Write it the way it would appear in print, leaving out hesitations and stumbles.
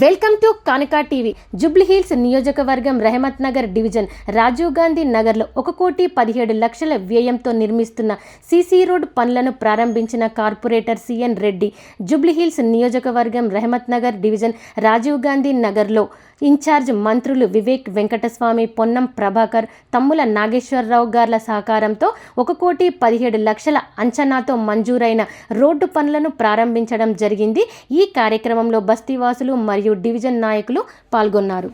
Welcome to Kanika TV. Jubilee Hills నియోజకవర్గం Rehmat Nagar division Rajiv Gandhi నగర్లో 1,17,00,000 వ్యయంతో నిర్మిస్తున్న సీసీ రోడ్ పనులను ప్రారంభించిన కార్పొరేటర్ సిఎన్ రెడ్డి. జూబ్లీహిల్స్ నియోజకవర్గం రెహమత్ నగర్ డివిజన్ రాజీవ్ గాంధీ నగర్లో ఇన్ఛార్జ్ మంత్రులు వివేక్ వెంకటస్వామి, పొన్నం ప్రభాకర్, తమ్ముల నాగేశ్వరరావు గార్ల సహకారంతో 1,17,00,000 అంచనాతో మంజూరైన రోడ్డు పనులను ప్రారంభించడం జరిగింది. ఈ కార్యక్రమంలో బస్తీవాసులు మరియు డివిజన్ నాయకులు పాల్గొన్నారు.